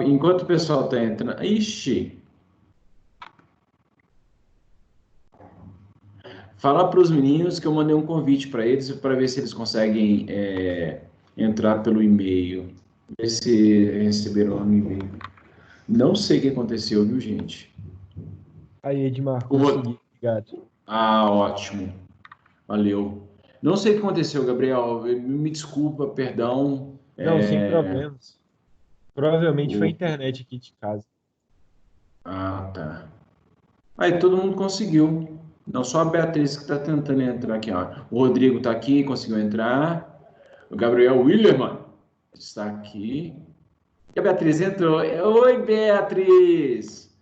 Enquanto o pessoal está entrando... Ixi! Fala para os meninos que eu mandei um convite para eles para ver se eles conseguem entrar pelo e-mail. Ver se receberam o e-mail. Não sei o que aconteceu, viu, gente? Aí, Edmar, O Rod- consegui, obrigado. Ah, ótimo. Valeu. Não sei o que aconteceu, Gabriel. Me desculpa, perdão. Não, sem problemas. Provavelmente foi a internet aqui de casa. Ah, tá. Aí todo mundo conseguiu. Não só a Beatriz que está tentando entrar aqui, ó. O Rodrigo está aqui, conseguiu entrar. O Gabriel Willerman está aqui. E a Beatriz entrou. Oi, Beatriz!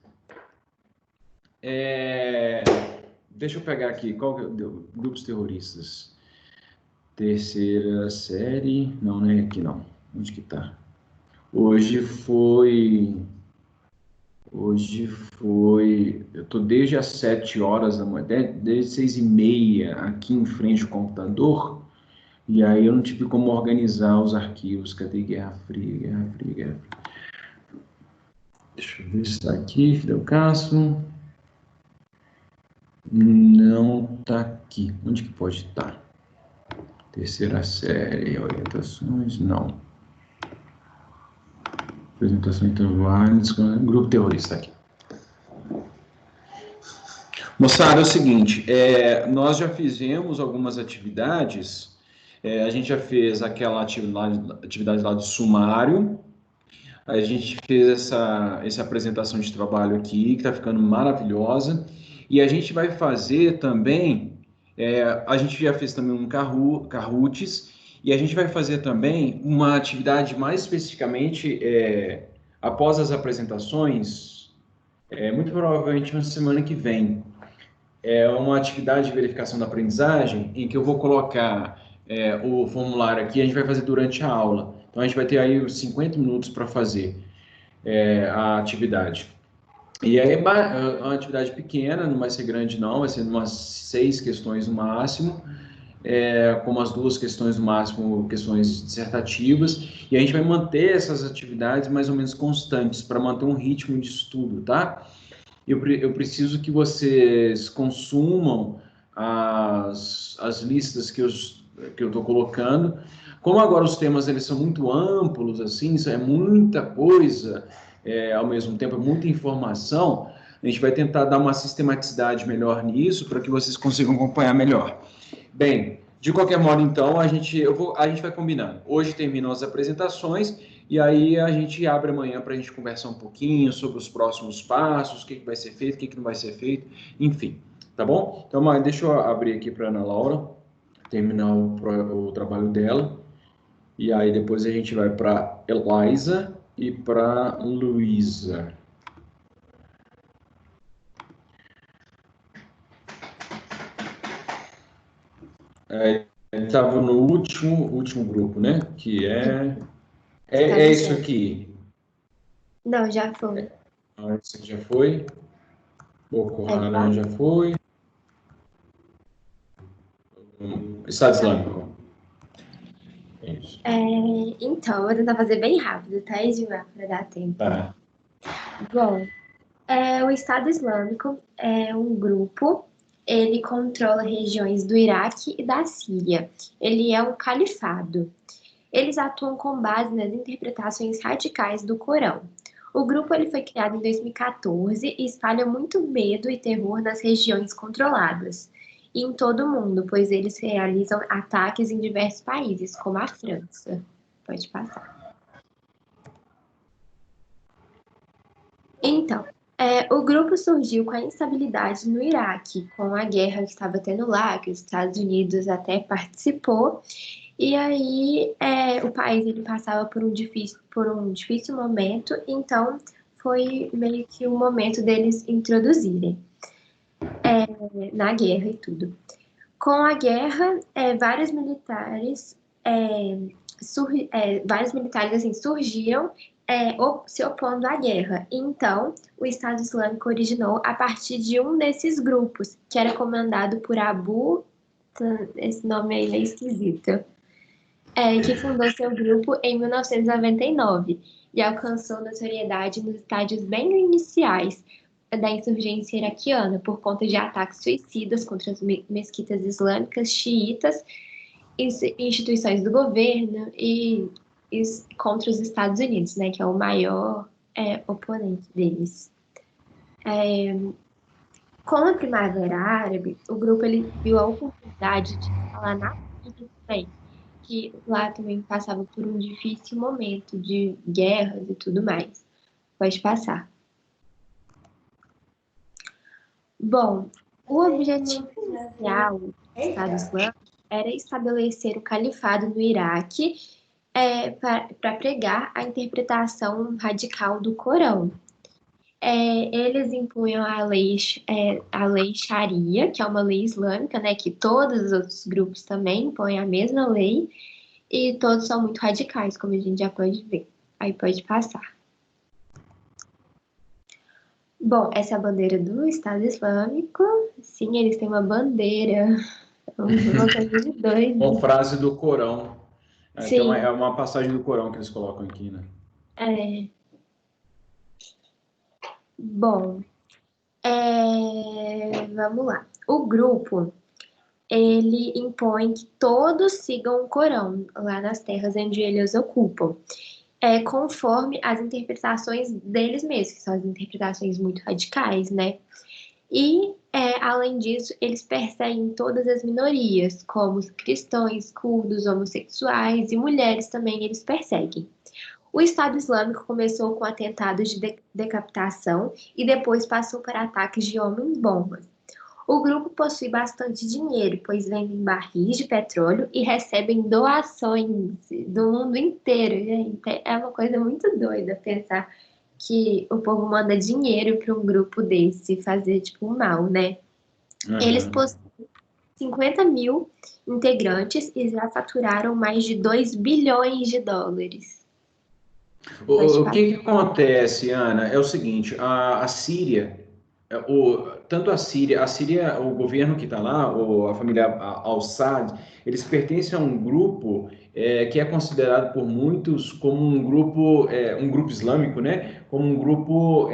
Deixa eu pegar aqui. Qual que é o grupos terroristas? Terceira série. Não, não é aqui não. Onde que tá? Hoje foi. Hoje foi. Eu tô desde as 7 horas da manhã, desde 6h30 aqui em frente ao computador. E aí eu não tive como organizar os arquivos. Cadê Guerra Fria, Guerra Fria, Guerra Fria? Deixa eu ver se está aqui, Fidel Castro. Não está aqui. Onde que pode estar? Terceira série, orientações, não. Apresentação intervalos, grupo terrorista aqui. Moçada, é o seguinte, nós já fizemos algumas atividades, a gente já fez aquela atividade lá do sumário, a gente fez essa apresentação de trabalho aqui, que está ficando maravilhosa, e a gente vai fazer também, a gente já fez também um Kahoot, e a gente vai fazer também uma atividade mais especificamente, após as apresentações, muito provavelmente na semana que vem. É uma atividade de verificação da aprendizagem em que eu vou colocar o formulário aqui, a gente vai fazer durante a aula. Então, a gente vai ter aí uns 50 minutos para fazer a atividade. E aí é uma atividade pequena, não vai ser grande não, vai ser umas 6 questões no máximo, com umas 2 questões no máximo, questões dissertativas, e a gente vai manter essas atividades mais ou menos constantes, para manter um ritmo de estudo, tá? Eu preciso que vocês consumam as listas que eu estou colocando. Como agora os temas eles são muito amplos, assim, isso é muita coisa, ao mesmo tempo, é muita informação, a gente vai tentar dar uma sistematicidade melhor nisso para que vocês consigam acompanhar melhor. Bem, de qualquer modo, então, a gente vai combinando. Hoje terminam as apresentações e aí a gente abre amanhã para a gente conversar um pouquinho sobre os próximos passos, o que vai ser feito, o que não vai ser feito, enfim, tá bom? Então, deixa eu abrir aqui para a Ana Laura, terminar o trabalho dela, e aí depois a gente vai para Eliza e para Luísa. Estava no último grupo, né? Que é isso aqui. Não, já foi. Esse aqui já foi. Boko Haram já foi. Estado Islâmico. Isso. Então, eu vou tentar fazer bem rápido, tá, Edmar? Para dar tempo. Tá. Bom, o Estado Islâmico é um grupo, ele controla regiões do Iraque e da Síria. Ele é um califado. Eles atuam com base nas interpretações radicais do Corão. O grupo ele foi criado em 2014 e espalha muito medo e terror nas regiões controladas e em todo o mundo, pois eles realizam ataques em diversos países, como a França. Pode passar. Então, o grupo surgiu com a instabilidade no Iraque, com a guerra que estava tendo lá, que os Estados Unidos até participou, e aí o país ele passava por um difícil momento, então foi meio que o momento deles introduzirem na guerra e tudo. Com a guerra, vários militares assim, surgiram se opondo à guerra. Então, o Estado Islâmico originou a partir de um desses grupos, que era comandado por Abu... Esse nome aí é esquisito. que fundou seu grupo em 1999 e alcançou notoriedade nos estádios bem iniciais da insurgência iraquiana por conta de ataques suicidas contra as mesquitas islâmicas, xiitas, instituições do governo e contra os Estados Unidos, né, que é o maior oponente deles. Com a Primavera Árabe, o grupo ele viu a oportunidade de falar na Síria também, que lá também passava por um difícil momento de guerras e tudo mais. Pode passar. Bom, o objetivo inicial do Estado Islâmico era estabelecer o califado no Iraque para pregar a interpretação radical do Corão. Eles impunham a lei Sharia, que é uma lei islâmica, né, que todos os outros grupos também impõem a mesma lei, e todos são muito radicais, como a gente já pode ver. Aí pode passar. Bom, essa é a bandeira do Estado Islâmico. Sim, eles têm uma bandeira. Uma coisa de doido. Com frase do Corão. Sim. É uma passagem do Corão que eles colocam aqui, né? Bom, vamos lá. O grupo, ele impõe que todos sigam o Corão lá nas terras onde eles ocupam, conforme as interpretações deles mesmos, que são as interpretações muito radicais, né? E, além disso, eles perseguem todas as minorias, como os cristãos, curdos, homossexuais e mulheres também eles perseguem. O Estado Islâmico começou com atentados de decapitação e depois passou para ataques de homens-bombas. O grupo possui bastante dinheiro, pois vendem barris de petróleo e recebem doações do mundo inteiro, gente. É uma coisa muito doida pensar que o povo manda dinheiro para um grupo desse fazer, tipo, mal, né? Eles possuem 50 mil integrantes e já faturaram mais de 2 bilhões de dólares. O que acontece, Ana, é o seguinte, a Síria, tanto a Síria, o governo que está lá, a família Al-Assad, eles pertencem a um grupo que é considerado por muitos como um grupo islâmico, né? Como um grupo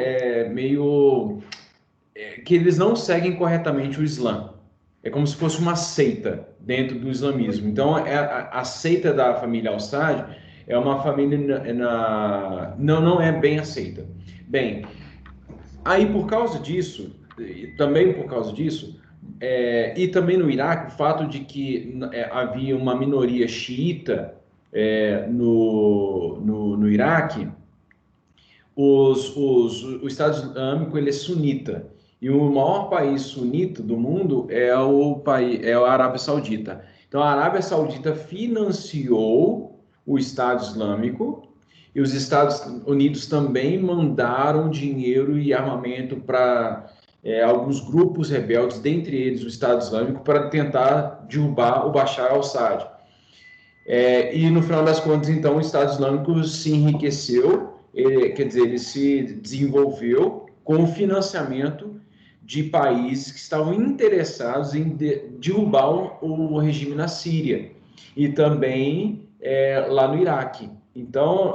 que eles não seguem corretamente o Islã. É como se fosse uma seita dentro do islamismo. Então, a seita da família Al-Assad é uma família não é bem aceita. Bem, aí por causa disso, também por causa disso, e também no Iraque, o fato de que havia uma minoria xiita no Iraque, o Estado Islâmico ele é sunita. E o maior país sunita do mundo é a Arábia Saudita. Então, a Arábia Saudita financiou o Estado Islâmico e os Estados Unidos também mandaram dinheiro e armamento para alguns grupos rebeldes, dentre eles o Estado Islâmico, para tentar derrubar o Bashar al-Assad. E no final das contas, então, o Estado Islâmico se enriqueceu, ele se desenvolveu com o financiamento de países que estavam interessados em derrubar o regime na Síria e também lá no Iraque. Então,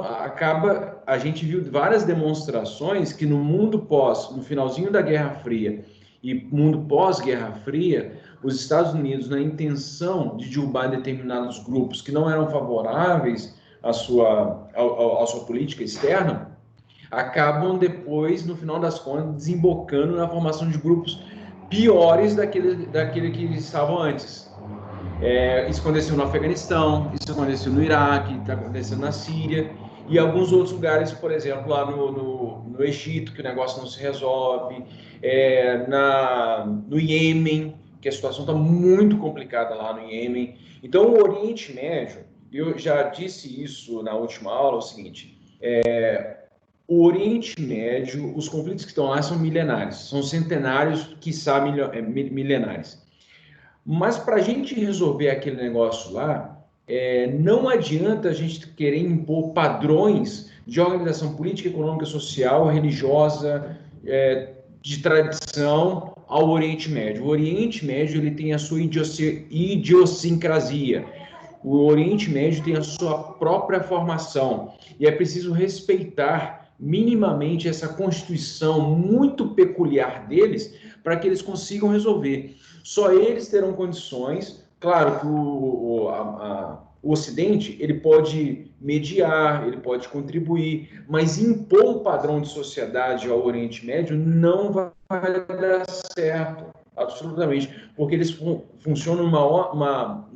a gente viu várias demonstrações que no finalzinho da Guerra Fria e mundo pós-Guerra Fria, os Estados Unidos, na intenção de derrubar determinados grupos que não eram favoráveis à sua política externa, acabam depois, no final das contas, desembocando na formação de grupos piores daquele que eles estavam antes. Isso aconteceu no Afeganistão, isso aconteceu no Iraque, está acontecendo na Síria e alguns outros lugares, por exemplo, lá no Egito, que o negócio não se resolve, no Iêmen, que a situação está muito complicada lá no Iêmen. Então, o Oriente Médio, eu já disse isso na última aula, é o seguinte, o Oriente Médio, os conflitos que estão lá são milenários, são centenários, quiçá milenares. Mas para a gente resolver aquele negócio lá, não adianta a gente querer impor padrões de organização política, econômica, social, religiosa, de tradição ao Oriente Médio. O Oriente Médio ele tem a sua idiosincrasia. O Oriente Médio tem a sua própria formação e é preciso respeitar minimamente essa constituição muito peculiar deles para que eles consigam resolver. Só eles terão condições. Claro que o Ocidente ele pode mediar, ele pode contribuir, mas impor um padrão de sociedade ao Oriente Médio não vai dar certo, absolutamente, porque eles funcionam uma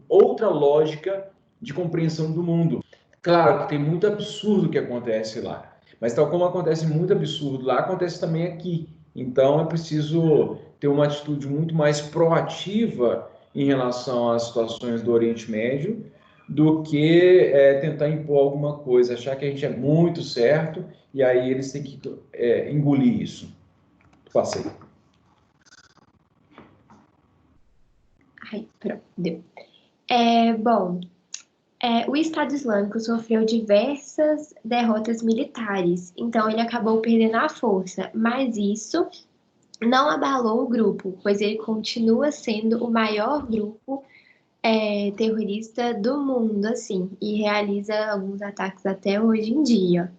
outra lógica de compreensão do mundo. Claro que tem muito absurdo que acontece lá, mas tal como acontece muito absurdo lá, acontece também aqui. Então é preciso ter uma atitude muito mais proativa em relação às situações do Oriente Médio do que tentar impor alguma coisa, achar que a gente é muito certo e aí eles têm que engolir isso. Passei. Ai, pronto, deu. Bom, o Estado Islâmico sofreu diversas derrotas militares, então ele acabou perdendo a força, mas isso não abalou o grupo, pois ele continua sendo o maior grupo terrorista do mundo, assim, e realiza alguns ataques até hoje em dia.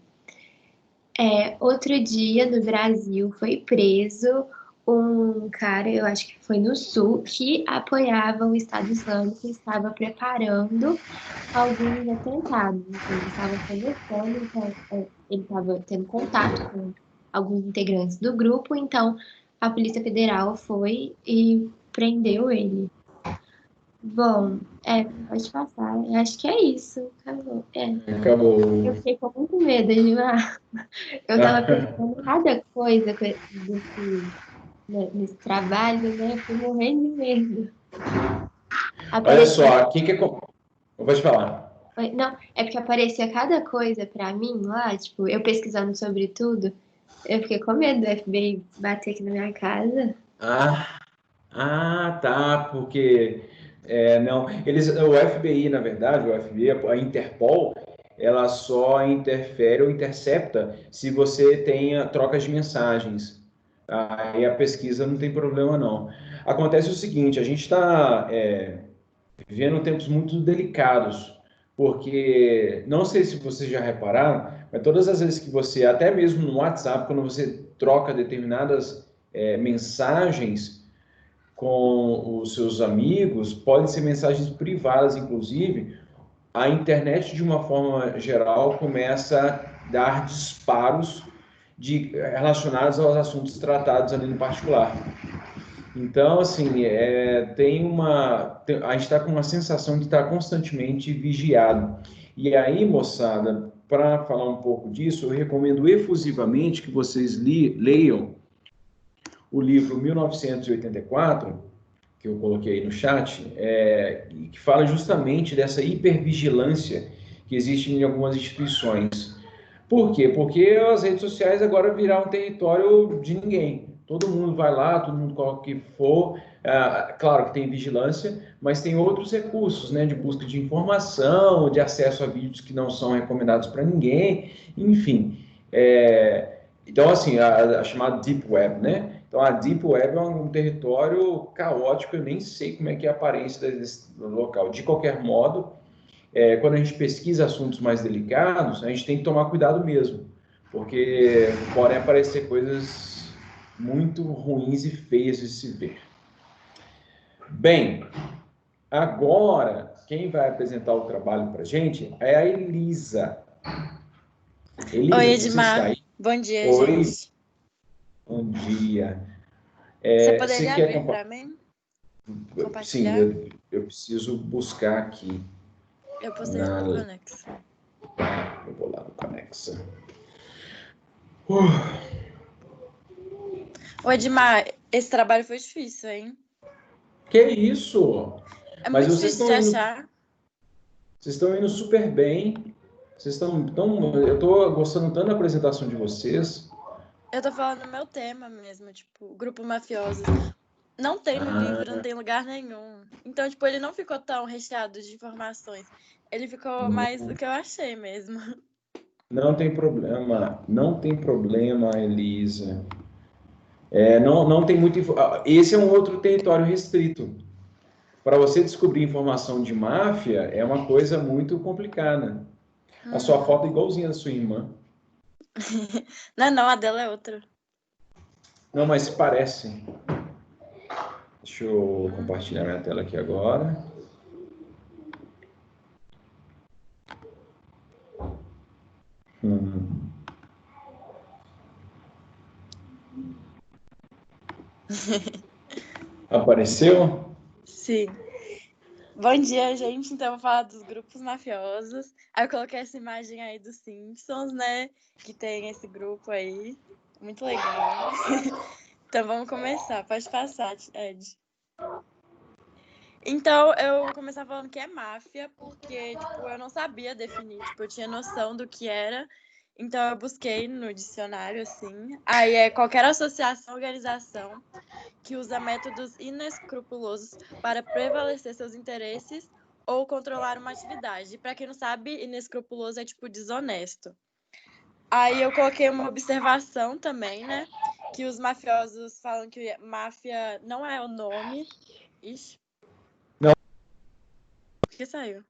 Outro dia, no Brasil, foi preso um cara, eu acho que foi no Sul, que apoiava o Estado Islâmico e estava preparando alguns atentados. Então, ele estava conversando, então, ele estava tendo contato com alguns integrantes do grupo, então a Polícia Federal foi e prendeu ele. Bom, pode passar. Eu acho que é isso. Acabou. Acabou. Eu fiquei com muito medo, Edmar. Eu tava pensando em cada coisa nesse trabalho, né? Eu fui morrendo de medo. Olha só, quem que Pode falar. Não, é porque aparecia cada coisa pra mim lá, tipo, eu pesquisando sobre tudo. Eu fiquei com medo do FBI bater aqui na minha casa. Tá, porque não, o FBI, na verdade, o FBI, a Interpol, ela só interfere ou intercepta se você tenha trocas de mensagens. Aí a pesquisa não tem problema não. Acontece o seguinte, a gente está vivendo tempos muito delicados, porque não sei se vocês já repararam, mas todas as vezes que você, até mesmo no WhatsApp, quando você troca determinadas mensagens com os seus amigos, podem ser mensagens privadas, inclusive, a internet, de uma forma geral, começa a dar disparos relacionados aos assuntos tratados ali no particular. Então, assim, a gente está com uma sensação de estar constantemente vigiado. E aí, moçada, para falar um pouco disso, eu recomendo efusivamente que vocês leiam o livro 1984, que eu coloquei aí no chat, que fala justamente dessa hipervigilância que existe em algumas instituições. Por quê? Porque as redes sociais agora viraram um território de ninguém. Todo mundo vai lá, todo mundo coloca o que for. Claro que tem vigilância, mas tem outros recursos, né, de busca de informação, de acesso a vídeos que não são recomendados para ninguém, enfim. Então, assim, a chamada Deep Web, né? Então, a Deep Web é um território caótico, eu nem sei como é que é a aparência desse local. De qualquer modo, quando a gente pesquisa assuntos mais delicados, a gente tem que tomar cuidado mesmo, porque podem aparecer coisas muito ruins e feias de se ver. Bem, agora, quem vai apresentar o trabalho para a gente é a Elisa. Elisa, Oi, você Edmar. está aí? Bom dia, Oi. gente. Bom dia. Você poderia abrir para mim? Sim, Compartilhar? eu preciso buscar aqui. Eu postei no Conex. Eu vou lá no Conexa. Ô, Edmar, esse trabalho foi difícil, hein? Que isso? É Mas muito vocês difícil de achar. Vocês estão indo super bem. Eu estou gostando tanto da apresentação de vocês. Eu tô falando do meu tema mesmo, tipo, grupo mafioso. Não tem no livro, não tem lugar nenhum. Então, tipo, ele não ficou tão recheado de informações. Ele ficou mais do que eu achei mesmo. Não tem problema, Elisa. Não tem muito. Esse é um outro território restrito. para você descobrir informação de máfia é uma coisa muito complicada. A sua foto é igualzinha da sua irmã. Não, a dela é outra. Não, mas parece. Deixa eu compartilhar minha tela aqui agora. Apareceu? Sim. Bom dia, gente. Então, eu vou falar dos grupos mafiosos. Aí eu coloquei essa imagem aí dos Simpsons, né? Que tem esse grupo aí. Muito legal. Então, vamos começar. Pode passar, Ed. Então, eu vou começar falando que é máfia, porque, tipo, eu não sabia definir. Tipo, eu tinha noção do que era. Então, eu busquei no dicionário, assim. Aí é qualquer associação, organização que usa métodos inescrupulosos para prevalecer seus interesses ou controlar uma atividade. Para quem não sabe, inescrupuloso é tipo desonesto. Aí eu coloquei uma observação também, né? Que os mafiosos falam que máfia não é o nome. Ixi. Não. Por que saiu?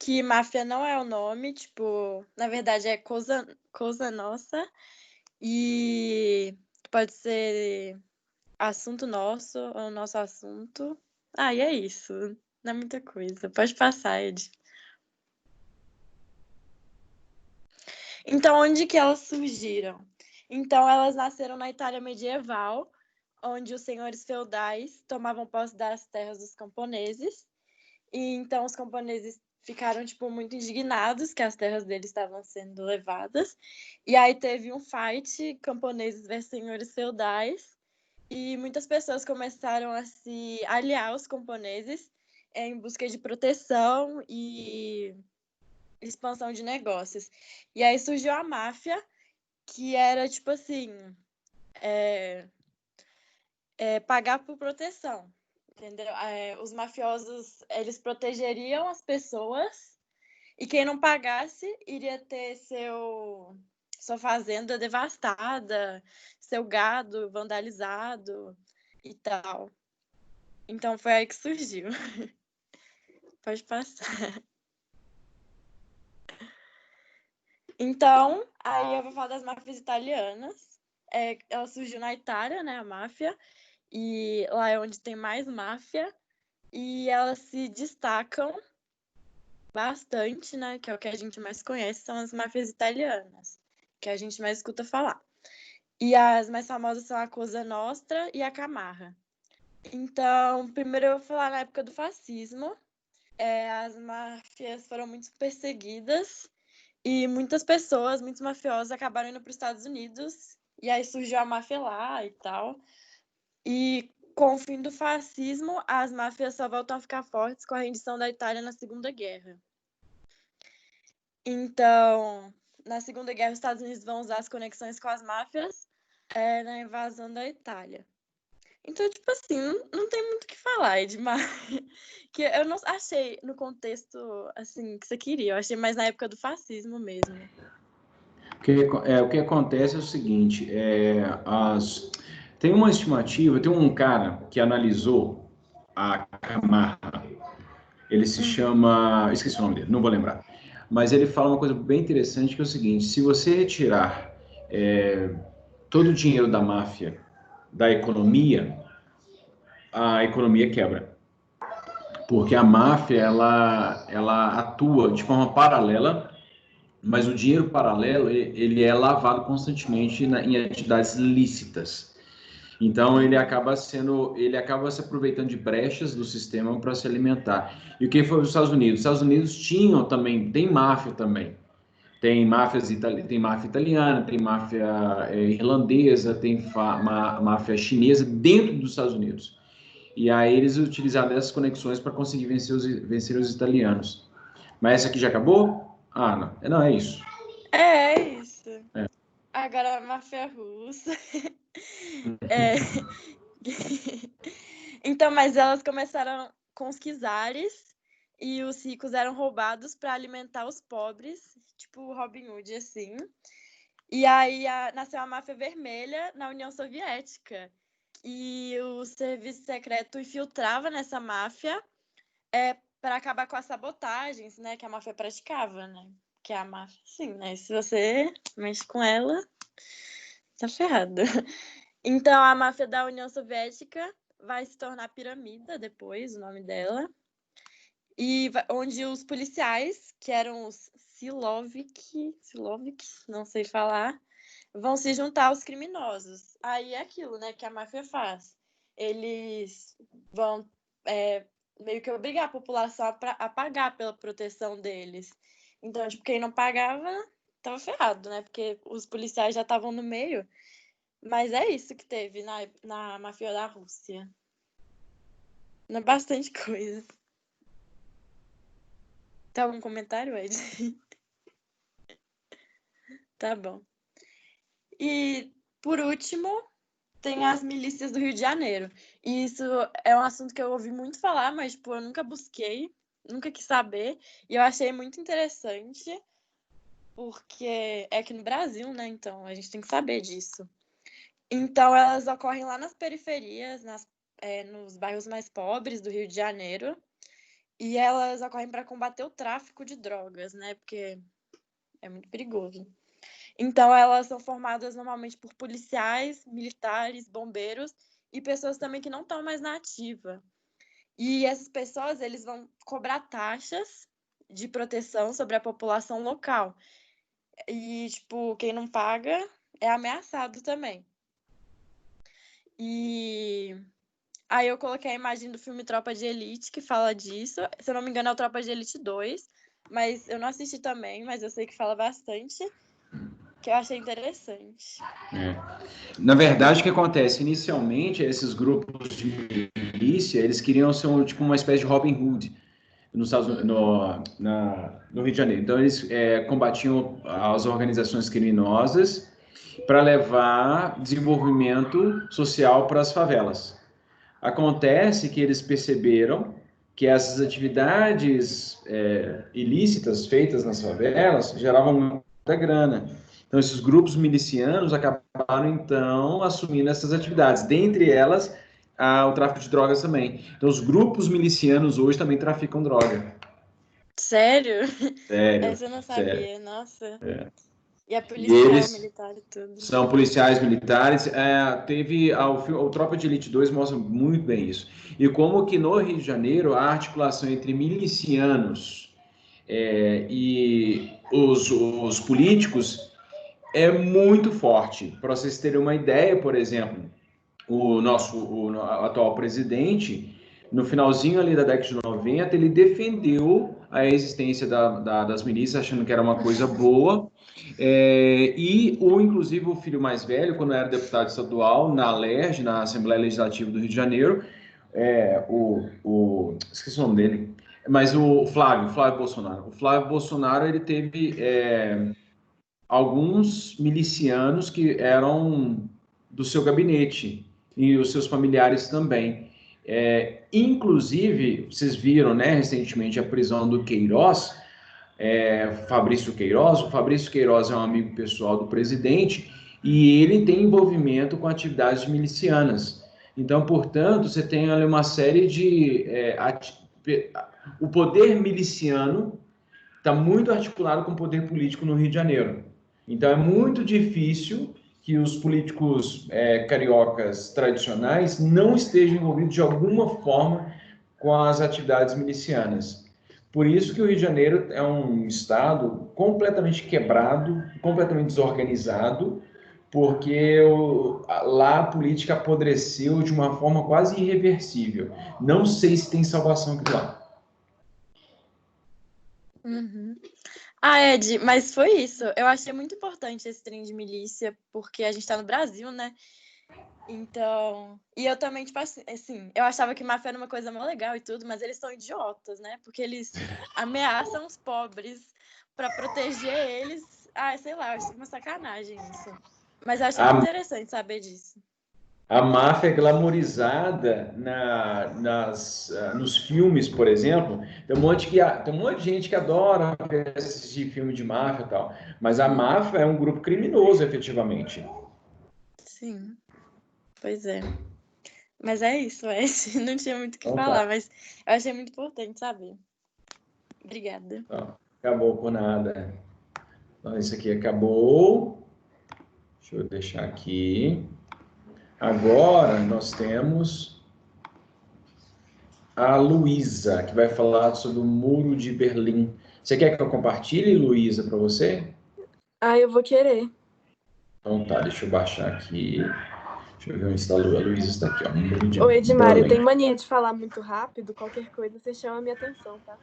Que máfia não é o nome, tipo, na verdade é coisa nossa. E pode ser assunto nosso ou nosso assunto. E é isso. Não é muita coisa. Pode passar, Ed. Então, onde que elas surgiram? Então, elas nasceram na Itália medieval, onde os senhores feudais tomavam posse das terras dos camponeses. E então os camponeses ficaram tipo muito indignados que as terras deles estavam sendo levadas. E aí teve um fight camponeses versus senhores feudais. E muitas pessoas começaram a se aliar aos camponeses em busca de proteção e expansão de negócios. E aí surgiu a máfia, que era tipo assim, pagar por proteção, entendeu? Os mafiosos, eles protegeriam as pessoas e quem não pagasse iria ter sua fazenda devastada, seu gado vandalizado e tal. Então foi aí que surgiu. Pode passar. Então, aí eu vou falar das máfias italianas. Ela surgiu na Itália, né, a máfia, e lá é onde tem mais máfia, e elas se destacam bastante, né, que é o que a gente mais conhece, são as máfias italianas, que a gente mais escuta falar. E as mais famosas são a Cosa Nostra e a Camarra. Então, primeiro eu vou falar na época do fascismo. As máfias foram muito perseguidas e muitas pessoas, muitos mafiosos acabaram indo para os Estados Unidos e aí surgiu a máfia lá e tal. E com o fim do fascismo, as máfias só voltam a ficar fortes com a rendição da Itália na Segunda Guerra. Então, na Segunda Guerra, os Estados Unidos vão usar as conexões com as máfias na invasão da Itália. Então, tipo assim, não tem muito o que falar, Edmar. Que eu não achei no contexto, assim, que você queria. Eu achei mais na época do fascismo mesmo. O que acontece é o seguinte, tem uma estimativa, tem um cara que analisou a Camarra, ele se chama, esqueci o nome dele, não vou lembrar, mas ele fala uma coisa bem interessante que é o seguinte, se você retirar todo o dinheiro da máfia da economia, a economia quebra. Porque a máfia, ela atua de forma paralela, mas o dinheiro paralelo, ele é lavado constantemente em atividades lícitas. Então, ele acaba se aproveitando de brechas do sistema para se alimentar. E o que foi os Estados Unidos? Os Estados Unidos tem máfia também. Tem máfia italiana, tem máfia irlandesa, tem máfia chinesa dentro dos Estados Unidos. E aí eles utilizaram essas conexões para conseguir vencer os italianos. Mas essa aqui já acabou? Não. Não, é isso. É isso. Agora a máfia russa. Então, mas elas começaram com os czares e os ricos eram roubados para alimentar os pobres, tipo Robin Hood, assim. E aí nasceu a máfia vermelha na União Soviética. E o serviço secreto infiltrava nessa máfia para acabar com as sabotagens, né, que a máfia praticava, né? Que a máfia, sim, né? Se você mexe com ela, tá ferrado. Então, a máfia da União Soviética vai se tornar Piramida depois, o nome dela. E onde os policiais, que eram os Siloviks, não sei falar, vão se juntar aos criminosos. Aí é aquilo, né, que a máfia faz. Eles vão meio que obrigar a população a pagar pela proteção deles. Então, tipo, quem não pagava tava ferrado, né? Porque os policiais já estavam no meio. Mas é isso que teve na máfia da Rússia. Não é bastante coisa. Tem algum comentário, Ed? Tá bom. E, por último, tem as milícias do Rio de Janeiro. E isso é um assunto que eu ouvi muito falar, mas tipo, eu nunca busquei, nunca quis saber. E eu achei muito interessante, porque é aqui no Brasil, né? Então a gente tem que saber disso. Então elas ocorrem lá nas periferias, nos bairros mais pobres do Rio de Janeiro. E elas ocorrem para combater o tráfico de drogas, né? Porque é muito perigoso. Então, elas são formadas normalmente por policiais, militares, bombeiros e pessoas também que não estão mais na ativa. E essas pessoas, eles vão cobrar taxas de proteção sobre a população local. E, tipo, quem não paga é ameaçado também. E aí eu coloquei a imagem do filme Tropa de Elite, que fala disso. Se eu não me engano, é o Tropa de Elite 2, mas eu não assisti também, mas eu sei que fala bastante, que eu achei interessante. Na verdade, o que acontece? Inicialmente, esses grupos de milícia, eles queriam ser tipo uma espécie de Robin Hood no Rio de Janeiro. Então, eles combatiam as organizações criminosas para levar desenvolvimento social para as favelas. Acontece que eles perceberam que essas atividades ilícitas feitas nas favelas geravam muita grana. Então, esses grupos milicianos acabaram, então, assumindo essas atividades. Dentre elas, o tráfico de drogas também. Então, os grupos milicianos hoje também traficam droga. Sério? Sério, Essa eu não sério. sabia, nossa. E é E policial, eles militar e tudo. são policiais militares. O Tropa de Elite 2 mostra muito bem isso. E como que no Rio de Janeiro a articulação entre milicianos e os políticos é muito forte. Para vocês terem uma ideia, por exemplo, o atual presidente, no finalzinho ali da década de 90, ele defendeu a existência das milícias, achando que era uma coisa boa, inclusive o filho mais velho, quando era deputado estadual, na LERJ, na Assembleia Legislativa do Rio de Janeiro, esqueci o nome dele, mas o Flávio Bolsonaro. O Flávio Bolsonaro, ele teve alguns milicianos que eram do seu gabinete e os seus familiares também. Inclusive, vocês viram, né, recentemente a prisão do Queiroz, Fabrício Queiroz. O Fabrício Queiroz é um amigo pessoal do presidente e ele tem envolvimento com atividades milicianas. Então, portanto, você tem ali uma série de... o poder miliciano está muito articulado com o poder político no Rio de Janeiro. Então, é muito difícil que os políticos cariocas tradicionais não estejam envolvidos de alguma forma com as atividades milicianas. Por isso que o Rio de Janeiro é um estado completamente quebrado, completamente desorganizado, porque lá a política apodreceu de uma forma quase irreversível. Não sei se tem salvação aqui lá. Uhum. Ed, mas foi isso. Eu achei muito importante esse trem de milícia, porque a gente tá no Brasil, né? Então. E eu também, tipo assim, eu achava que máfia era uma coisa mó legal e tudo, mas eles são idiotas, né? Porque eles ameaçam os pobres pra proteger eles. Sei lá, eu acho uma sacanagem isso. Mas eu achei muito interessante saber disso. A máfia é glamorizada nos filmes, por exemplo. Tem um monte de gente que adora assistir filme de máfia e tal. Mas a máfia é um grupo criminoso, efetivamente. Sim, pois é. Mas é isso, não tinha muito o que Então falar, tá. mas eu achei muito importante saber. Obrigada. Então, acabou por nada. Então, isso aqui acabou. Deixa eu deixar aqui. Agora nós temos a Luísa, que vai falar sobre o Muro de Berlim. Você quer que eu compartilhe, Luísa, para você? Ah, eu vou querer. Então tá, deixa eu baixar aqui. Deixa eu ver onde está a Luísa. Está aqui, ó. Muro de Ô, Edmário, tem Berlim. mania de falar muito rápido, qualquer coisa você chama a minha atenção, tá?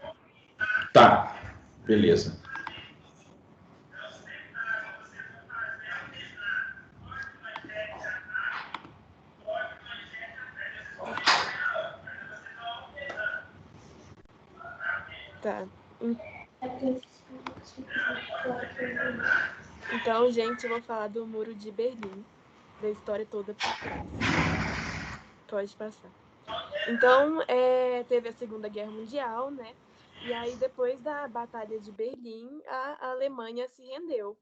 Tá, beleza. Tá. Então, gente, eu vou falar do Muro de Berlim, da história toda por trás. Pode passar. Então, teve a Segunda Guerra Mundial, né? E aí, depois da Batalha de Berlim, a Alemanha se rendeu.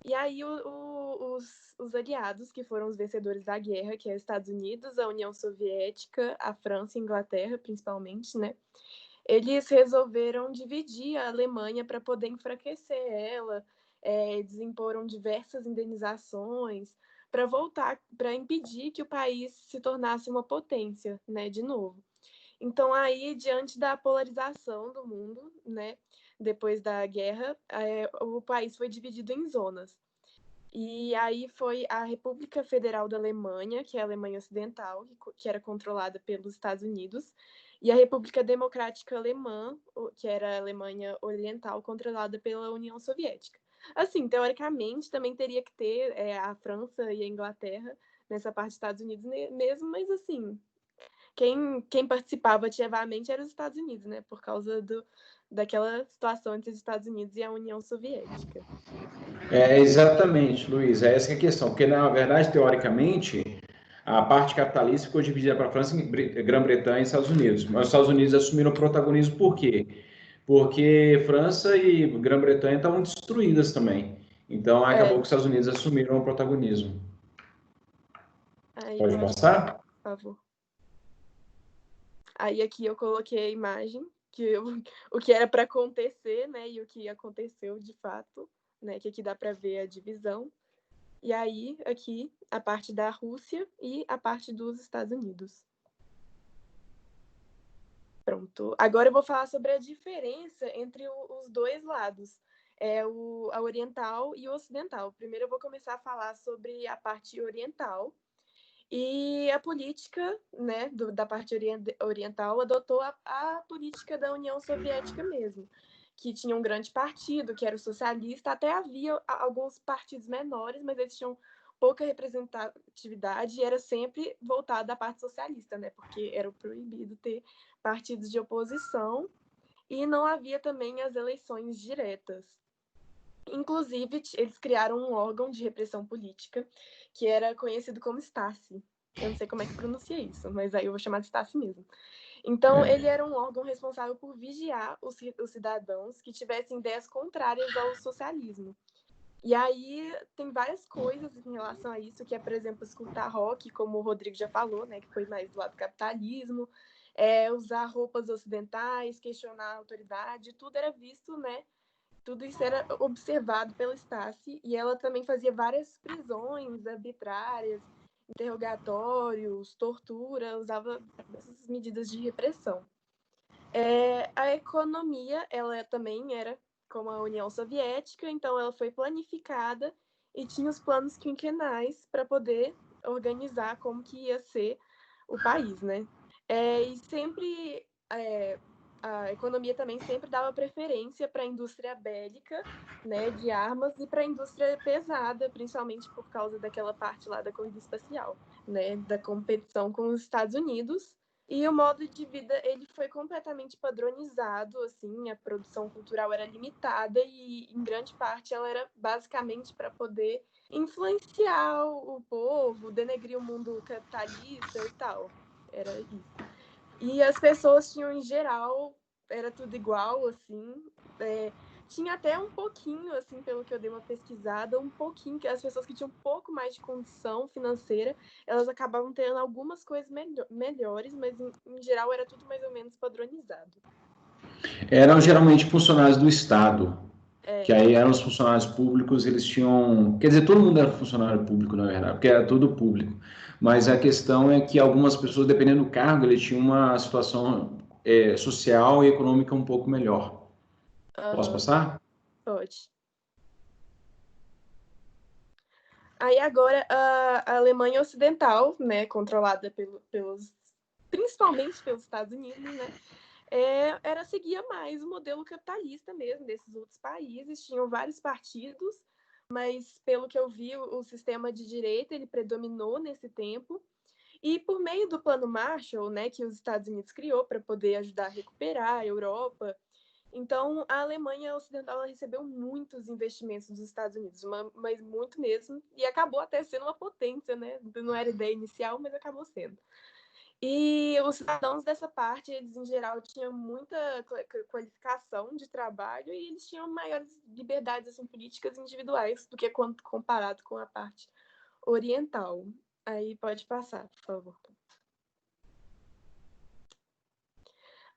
E aí, os aliados, que foram os vencedores da guerra, que é os Estados Unidos, a União Soviética, a França e a Inglaterra, principalmente, né? Eles resolveram dividir a Alemanha para poder enfraquecer ela, eles imporam diversas indenizações para impedir que o país se tornasse uma potência, né, de novo. Então, aí, diante da polarização do mundo, né, depois da guerra, o país foi dividido em zonas. E aí foi a República Federal da Alemanha, que é a Alemanha Ocidental, que era controlada pelos Estados Unidos, e a República Democrática Alemã, que era a Alemanha Oriental, controlada pela União Soviética. Assim, teoricamente, também teria que ter a França e a Inglaterra nessa parte dos Estados Unidos mesmo, mas assim, quem participava ativamente eram os Estados Unidos, né? Por causa daquela situação entre os Estados Unidos e a União Soviética. Exatamente, Luiz. Essa que é a questão. Porque, na verdade, teoricamente, a parte capitalista ficou dividida para a França, Grã-Bretanha e Estados Unidos. Mas os Estados Unidos assumiram o protagonismo por quê? Porque França e Grã-Bretanha estavam destruídas também. Então, acabou que os Estados Unidos assumiram o protagonismo. Aí, Pode passar? por favor. Aí aqui eu coloquei a imagem, o que era para acontecer, né? E o que aconteceu de fato, né? Que aqui dá para ver a divisão. E aí, aqui, a parte da Rússia e a parte dos Estados Unidos. Pronto. Agora eu vou falar sobre a diferença entre os dois lados, a oriental e o ocidental. Primeiro eu vou começar a falar sobre a parte oriental. E a política, né, da parte oriental adotou a política da União Soviética mesmo, que tinha um grande partido, que era o socialista. Até havia alguns partidos menores, mas eles tinham pouca representatividade e era sempre voltado à parte socialista, né, porque era proibido ter partidos de oposição e não havia também as eleições diretas. Inclusive, eles criaram um órgão de repressão política que era conhecido como Stasi. Eu não sei como é que pronuncia isso, mas aí eu vou chamar de Stasi mesmo. Então, ele era um órgão responsável por vigiar os cidadãos que tivessem ideias contrárias ao socialismo. E aí tem várias coisas em relação a isso, que é, por exemplo, escutar rock, como o Rodrigo já falou, né, que foi mais do lado do capitalismo, usar roupas ocidentais, questionar a autoridade, tudo era visto, né, tudo isso era observado pela Stasi, e ela também fazia várias prisões arbitrárias, interrogatórios, tortura, usava essas medidas de repressão. A economia, ela também era como a União Soviética, então ela foi planificada e tinha os planos quinquenais para poder organizar como que ia ser o país, né? E sempre a economia também sempre dava preferência para a indústria bélica, né, de armas, e para a indústria pesada, principalmente por causa daquela parte lá da corrida espacial, né, da competição com os Estados Unidos E o modo de vida, ele foi completamente padronizado, assim, a produção cultural era limitada e, em grande parte, ela era basicamente para poder influenciar o povo, denegrir o mundo capitalista e tal. Era isso. E as pessoas tinham, em geral, era tudo igual, assim. Tinha até um pouquinho, assim, pelo que eu dei uma pesquisada, um pouquinho, que as pessoas que tinham um pouco mais de condição financeira, elas acabavam tendo algumas coisas melhores, mas em geral era tudo mais ou menos padronizado. Eram geralmente funcionários do Estado, que É, aí eram os funcionários públicos, eles tinham. Quer dizer, todo mundo era funcionário público, na verdade, porque era tudo público. Mas a questão é que algumas pessoas, dependendo do cargo, ele tinha uma situação social e econômica um pouco melhor. Posso aham, passar? pode. Aí agora a Alemanha Ocidental, né, controlada principalmente pelos Estados Unidos, né, seguia mais o modelo capitalista mesmo desses outros países. Tinham vários partidos, mas pelo que eu vi, o sistema de direita ele predominou nesse tempo. E por meio do Plano Marshall, né, que os Estados Unidos criou para poder ajudar a recuperar a Europa, então a Alemanha Ocidental recebeu muitos investimentos dos Estados Unidos, mas muito mesmo, e acabou até sendo uma potência, né? Não era ideia inicial, mas acabou sendo. E os cidadãos dessa parte, eles em geral tinham muita qualificação de trabalho e eles tinham maiores liberdades assim, políticas individuais do que comparado com a parte oriental. Aí pode passar, por favor.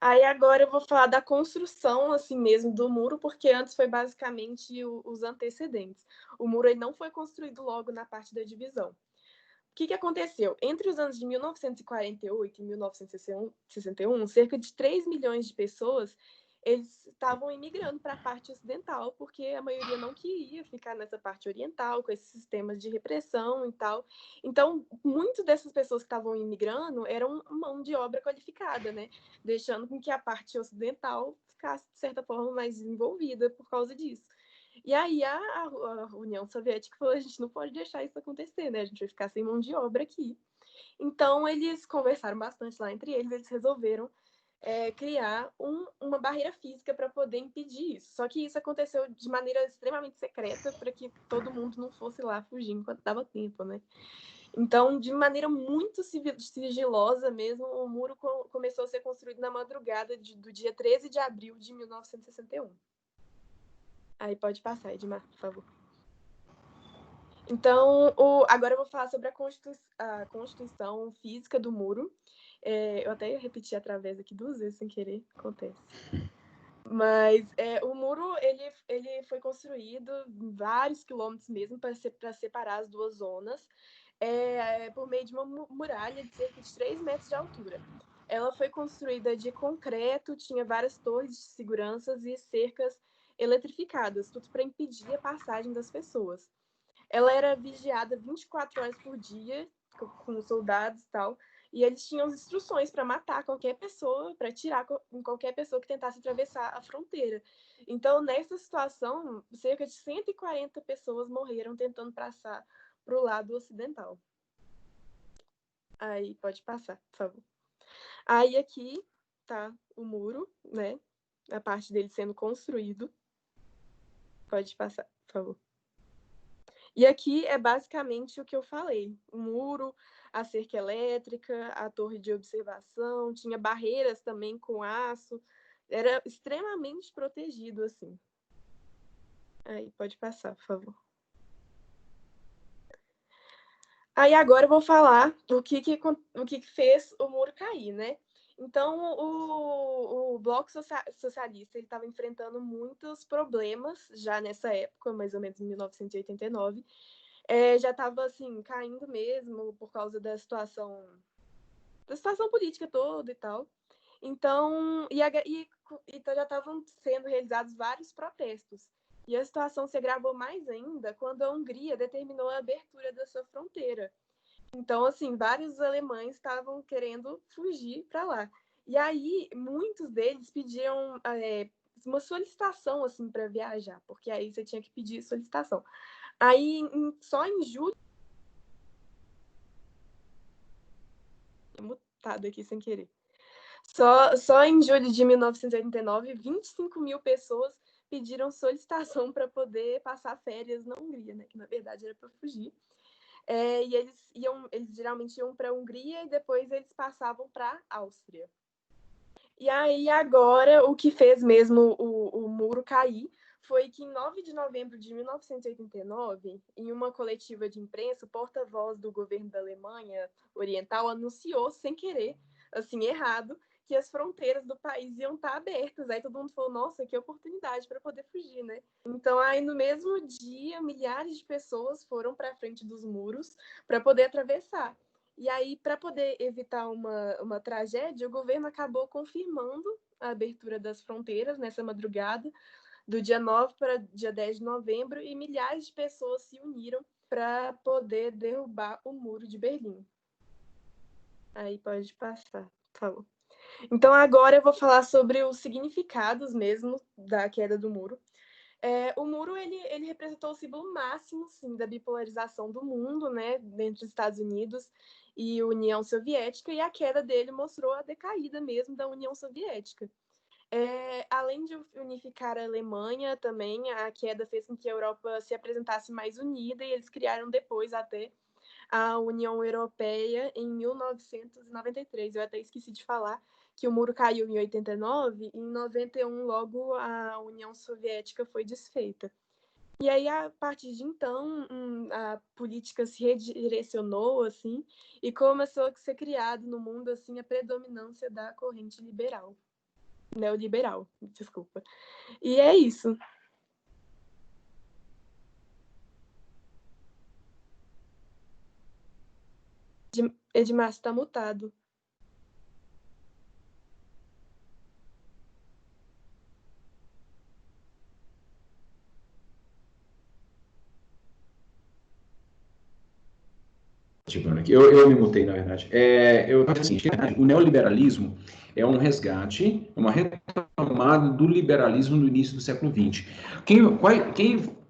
Aí agora eu vou falar da construção assim mesmo do muro, porque antes foi basicamente os antecedentes. O muro ele não foi construído logo na parte da divisão. O que aconteceu? Entre os anos de 1948 e 1961, cerca de 3 milhões de pessoas eles estavam imigrando para a parte ocidental, porque a maioria não queria ficar nessa parte oriental, com esses sistemas de repressão e tal. Então, muitas dessas pessoas que estavam imigrando eram mão de obra qualificada, né? Deixando com que a parte ocidental ficasse, de certa forma, mais desenvolvida por causa disso. E aí a União Soviética falou, a gente não pode deixar isso acontecer, né? A gente vai ficar sem mão de obra aqui. Então, eles conversaram bastante lá entre eles resolveram criar uma barreira física para poder impedir isso. Só que isso aconteceu de maneira extremamente secreta para que todo mundo não fosse lá fugir enquanto dava tempo, né? Então, de maneira muito sigilosa mesmo, o muro começou a ser construído na madrugada do dia 13 de abril de 1961. Aí pode passar, Edmar, por favor. Então, agora eu vou falar sobre a constituição física do muro. Eu até repeti através aqui 2 vezes sem querer, acontece. Mas o muro ele foi construído em vários quilômetros mesmo para separar as duas zonas, por meio de uma muralha de cerca de 3 metros de altura. Ela foi construída de concreto, tinha várias torres de segurança e cercas eletrificadas, tudo para impedir a passagem das pessoas. Ela era vigiada 24 horas por dia, com soldados e tal, e eles tinham as instruções para matar qualquer pessoa, para atirar em qualquer pessoa que tentasse atravessar a fronteira. Então, nessa situação, cerca de 140 pessoas morreram tentando passar para o lado ocidental. Aí, pode passar, por favor. Aí, aqui tá o muro, né? A parte dele sendo construído. Pode passar, por favor. E aqui é basicamente o que eu falei: o muro, a cerca elétrica, a torre de observação, tinha barreiras também com aço, era extremamente protegido, assim. Aí, pode passar, por favor. Aí agora eu vou falar o que fez o muro cair, né? Então, o Bloco Socialista estava enfrentando muitos problemas já nessa época, mais ou menos em 1989. Já estava assim caindo mesmo por causa da situação política toda e tal. Então, então já estavam sendo realizados vários protestos. E a situação se agravou mais ainda quando a Hungria determinou a abertura da sua fronteira. Então, assim, vários alemães estavam querendo fugir para lá. E aí, muitos deles pediam uma solicitação assim para viajar, porque aí você tinha que pedir solicitação. Aí, só em julho, mutado aqui sem querer. Só em julho de 1989, 25 mil pessoas pediram solicitação para poder passar férias na Hungria, né? Que na verdade era para fugir. E eles geralmente iam para a Hungria e depois eles passavam para a Áustria. E aí agora o que fez mesmo o muro cair foi que em 9 de novembro de 1989, em uma coletiva de imprensa, o porta-voz do governo da Alemanha Oriental anunciou, sem querer, assim, errado, que as fronteiras do país iam estar abertas. Aí todo mundo falou, nossa, que oportunidade para poder fugir, né? Então, aí no mesmo dia, milhares de pessoas foram para a frente dos muros para poder atravessar. E aí, para poder evitar uma tragédia, o governo acabou confirmando a abertura das fronteiras nessa madrugada, do dia 9 para dia 10 de novembro, e milhares de pessoas se uniram para poder derrubar o muro de Berlim. Aí pode passar, por favor. Então, agora eu vou falar sobre os significados mesmo da queda do muro. O muro ele representou o símbolo máximo, sim, da bipolarização do mundo, né, entre os Estados Unidos e a União Soviética, e a queda dele mostrou a decaída mesmo da União Soviética. Além de unificar a Alemanha, também a queda fez com que a Europa se apresentasse mais unida, e eles criaram depois até a União Europeia em 1993. Eu até esqueci de falar que o muro caiu em 89, e em 91 logo a União Soviética foi desfeita. E aí, a partir de então, a política se redirecionou, assim, e começou a ser criado no mundo, assim, a predominância da corrente neoliberal, desculpa. E é isso. Edmar, você está mutado. Eu me mutei, na verdade. O neoliberalismo é um resgate, uma retomada do liberalismo no início do século XX.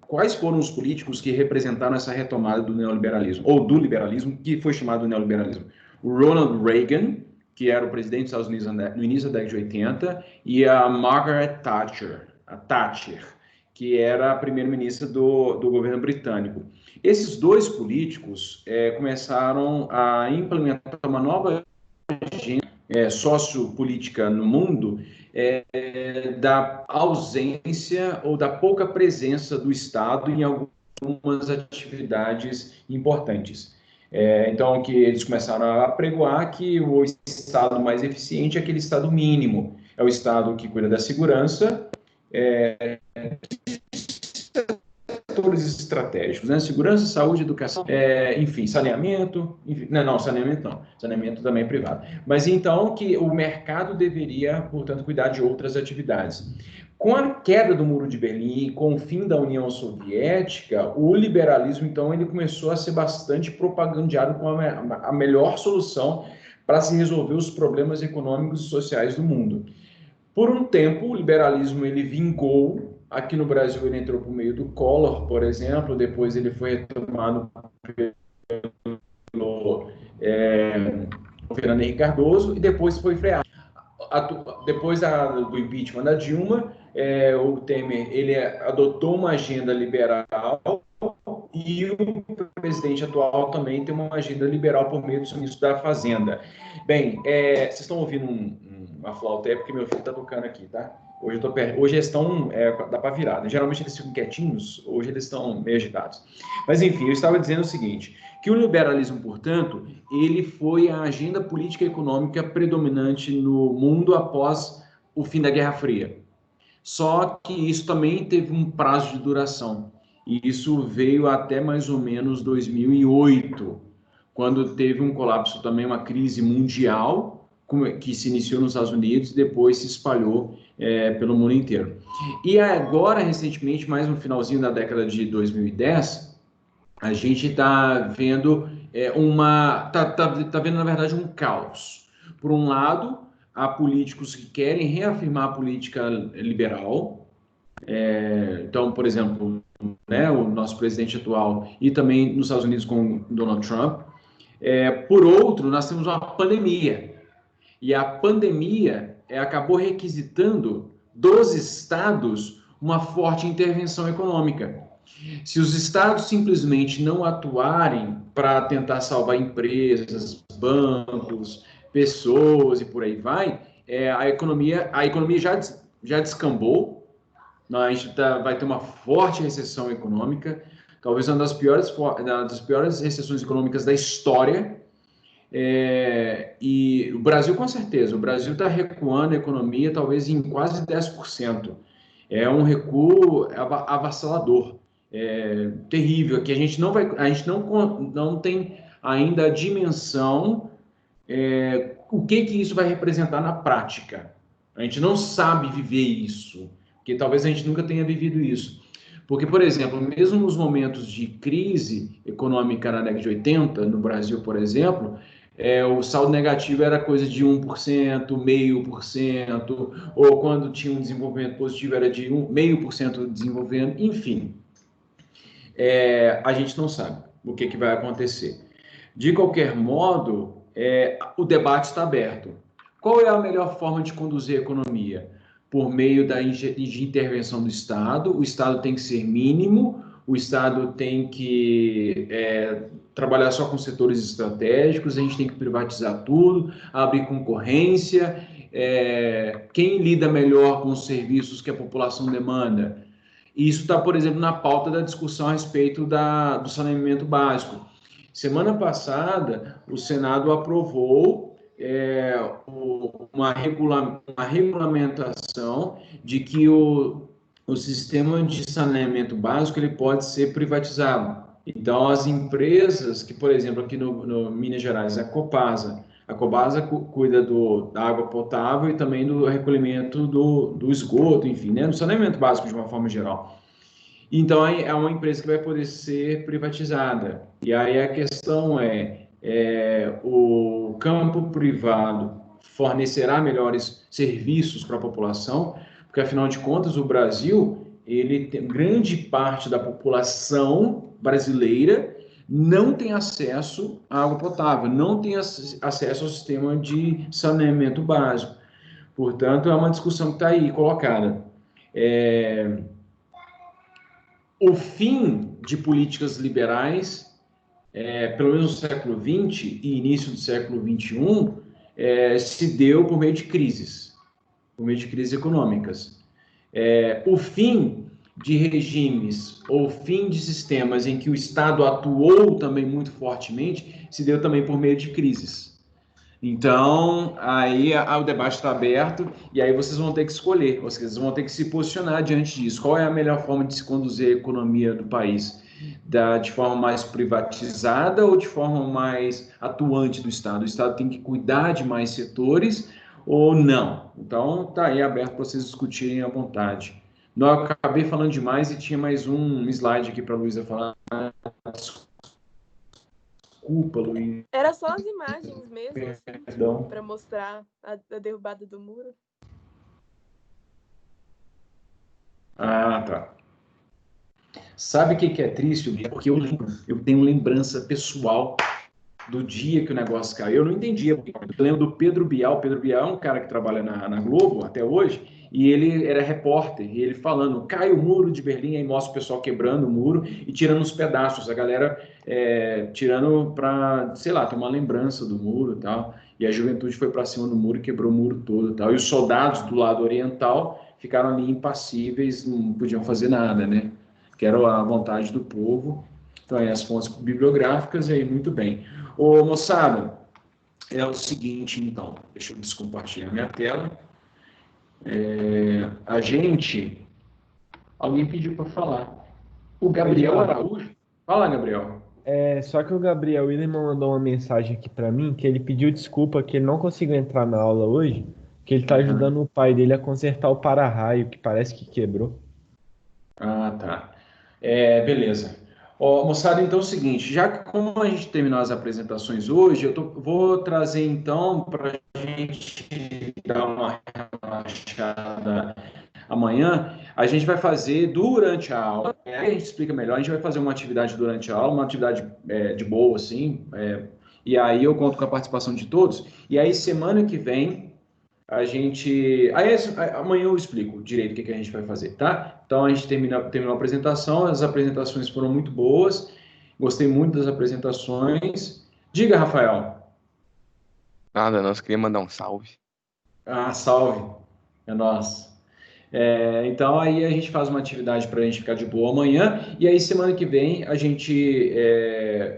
Quais foram os políticos que representaram essa retomada do neoliberalismo, ou do liberalismo, que foi chamado de neoliberalismo? O Ronald Reagan, que era o presidente dos Estados Unidos no início da década de 80, e a Margaret Thatcher, que era a primeira-ministra do governo britânico. Esses dois políticos começaram a implementar uma nova agenda sociopolítica no mundo, da ausência ou da pouca presença do Estado em algumas atividades importantes. Então, que eles começaram a pregoar que o Estado mais eficiente é aquele Estado mínimo, é o Estado que cuida da segurança, setores estratégicos, né? Segurança, saúde, educação, enfim, saneamento, enfim, saneamento também é privado. Mas então que o mercado deveria, portanto, cuidar de outras atividades. Com a queda do Muro de Berlim, com o fim da União Soviética, o liberalismo, então, ele começou a ser bastante propagandeado como a melhor solução para se resolver os problemas econômicos e sociais do mundo. Por um tempo, o liberalismo ele vingou. Aqui no Brasil ele entrou por meio do Collor, por exemplo, depois ele foi retomado pelo Fernando Henrique Cardoso e depois foi freado. Depois do impeachment da Dilma, o Temer ele adotou uma agenda liberal e o presidente atual também tem uma agenda liberal por meio do seu ministro da Fazenda. Bem, vocês estão ouvindo uma flauta, porque meu filho está tocando aqui, tá? Hoje eles estão, dá para virar, né? Geralmente eles ficam quietinhos, hoje eles estão meio agitados. Mas enfim, eu estava dizendo o seguinte, que o liberalismo, portanto, ele foi a agenda política e econômica predominante no mundo após o fim da Guerra Fria. Só que isso também teve um prazo de duração, e isso veio até mais ou menos 2008, quando teve um colapso também, uma crise mundial, que se iniciou nos Estados Unidos e depois se espalhou pelo mundo inteiro. E agora, recentemente, mais no finalzinho da década de 2010, a gente está vendo tá vendo, na verdade, um caos. Por um lado, há políticos que querem reafirmar a política liberal. Então, por exemplo, né, o nosso presidente atual e também nos Estados Unidos com Donald Trump. Por outro, nós temos uma pandemia. E a pandemia acabou requisitando dos estados uma forte intervenção econômica. Se os estados simplesmente não atuarem para tentar salvar empresas, bancos, pessoas e por aí vai, a economia já descambou. A gente vai ter uma forte recessão econômica, talvez uma das piores recessões econômicas da história. E o Brasil, com certeza, o Brasil está recuando a economia talvez em quase 10%. É um recuo avassalador, terrível, que a gente não tem ainda a dimensão o que isso vai representar na prática. A gente não sabe viver isso, porque talvez a gente nunca tenha vivido isso. Porque, por exemplo, mesmo nos momentos de crise econômica na década de 80, no Brasil, por exemplo, o saldo negativo era coisa de 1%, 0,5%, ou quando tinha um desenvolvimento positivo era de 0,5% desenvolvendo, enfim. A gente não sabe o que vai acontecer. De qualquer modo, o debate está aberto. Qual é a melhor forma de conduzir a economia? Por meio de intervenção do Estado. O Estado tem que ser mínimo, o Estado tem que trabalhar só com setores estratégicos, a gente tem que privatizar tudo, abrir concorrência. Quem lida melhor com os serviços que a população demanda? Isso está, por exemplo, na pauta da discussão a respeito do saneamento básico. Semana passada, o Senado aprovou uma regulamentação de que o sistema de saneamento básico ele pode ser privatizado. Então, as empresas que, por exemplo, aqui no Minas Gerais, a Copasa cuida da água potável e também do recolhimento do esgoto, enfim, né, do saneamento básico de uma forma geral. Então, é uma empresa que vai poder ser privatizada. E aí a questão o campo privado fornecerá melhores serviços para a população, porque, afinal de contas, o Brasil, ele tem grande parte da população brasileira não tem acesso à água potável, não tem acesso ao sistema de saneamento básico. Portanto, é uma discussão que está aí colocada. O fim de políticas liberais, pelo menos no século XX e início do século XXI, se deu por meio de crises econômicas. O fim de regimes ou fim de sistemas em que o Estado atuou também muito fortemente se deu também por meio de crises. Então, aí o debate está aberto e aí vocês vão ter que escolher, vocês vão ter que se posicionar diante disso. Qual é a melhor forma de se conduzir a economia do país? De forma mais privatizada ou de forma mais atuante do Estado? O Estado tem que cuidar de mais setores ou não? Então, está aí aberto para vocês discutirem à vontade. Não, eu acabei falando demais e tinha mais um slide aqui para a Luísa falar. Desculpa, Luísa. Era só as imagens mesmo, assim, para mostrar a derrubada do muro. Ah, tá. Sabe o que é triste? Porque eu tenho lembrança pessoal do dia que o negócio caiu. Eu não entendia. Eu lembro do Pedro Bial. Pedro Bial é um cara que trabalha na Globo até hoje, e ele era repórter, e ele falando, cai o muro de Berlim, aí mostra o pessoal quebrando o muro e tirando os pedaços, a galera tirando para, sei lá, ter uma lembrança do muro e tal. E a juventude foi para cima do muro e quebrou o muro todo e tal. E os soldados do lado oriental ficaram ali impassíveis, não podiam fazer nada, né? Que era a vontade do povo. Então, aí as fontes bibliográficas, e aí muito bem. Ô, moçada, é o seguinte, então, deixa eu descompartilhar minha tela. Alguém pediu para falar. O Gabriel Araújo. Fala, Gabriel. Só que o Gabriel Williman mandou uma mensagem aqui para mim, que ele pediu desculpa que ele não conseguiu entrar na aula hoje, que ele está ajudando o pai dele a consertar o para-raio, que parece que quebrou. Ah, tá. Beleza. Moçada, então é o seguinte, já que como a gente terminou as apresentações hoje, vou trazer então para a gente dar uma relaxada amanhã. A gente vai fazer durante a aula, aí a gente explica melhor, a gente vai fazer uma atividade durante a aula, uma atividade de boa, assim, E aí eu conto com a participação de todos. E aí semana que vem a gente... amanhã eu explico direito o que a gente vai fazer, tá? Então a gente terminou a apresentação, as apresentações foram muito boas, gostei muito das apresentações. Diga, Rafael. Nada, nós queria mandar um salve. Ah, salve. É nóis. Então aí a gente faz uma atividade para a gente ficar de boa amanhã e aí semana que vem a gente,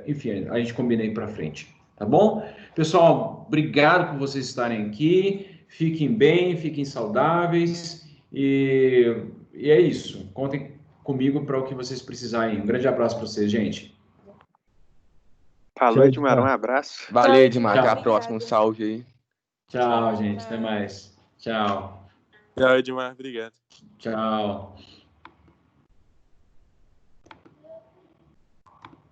enfim, a gente combina aí para frente, tá bom? Pessoal, obrigado por vocês estarem aqui, fiquem bem, fiquem saudáveis e é isso. Contem comigo para o que vocês precisarem. Um grande abraço para vocês, gente. Falou, Tchau, Edmar, um tchau. abraço. Valeu, Edmar. Até a Tchau. próxima. Um salve aí. Tchau, gente. Até mais. Tchau. Tchau, Edmar, obrigado. Tchau.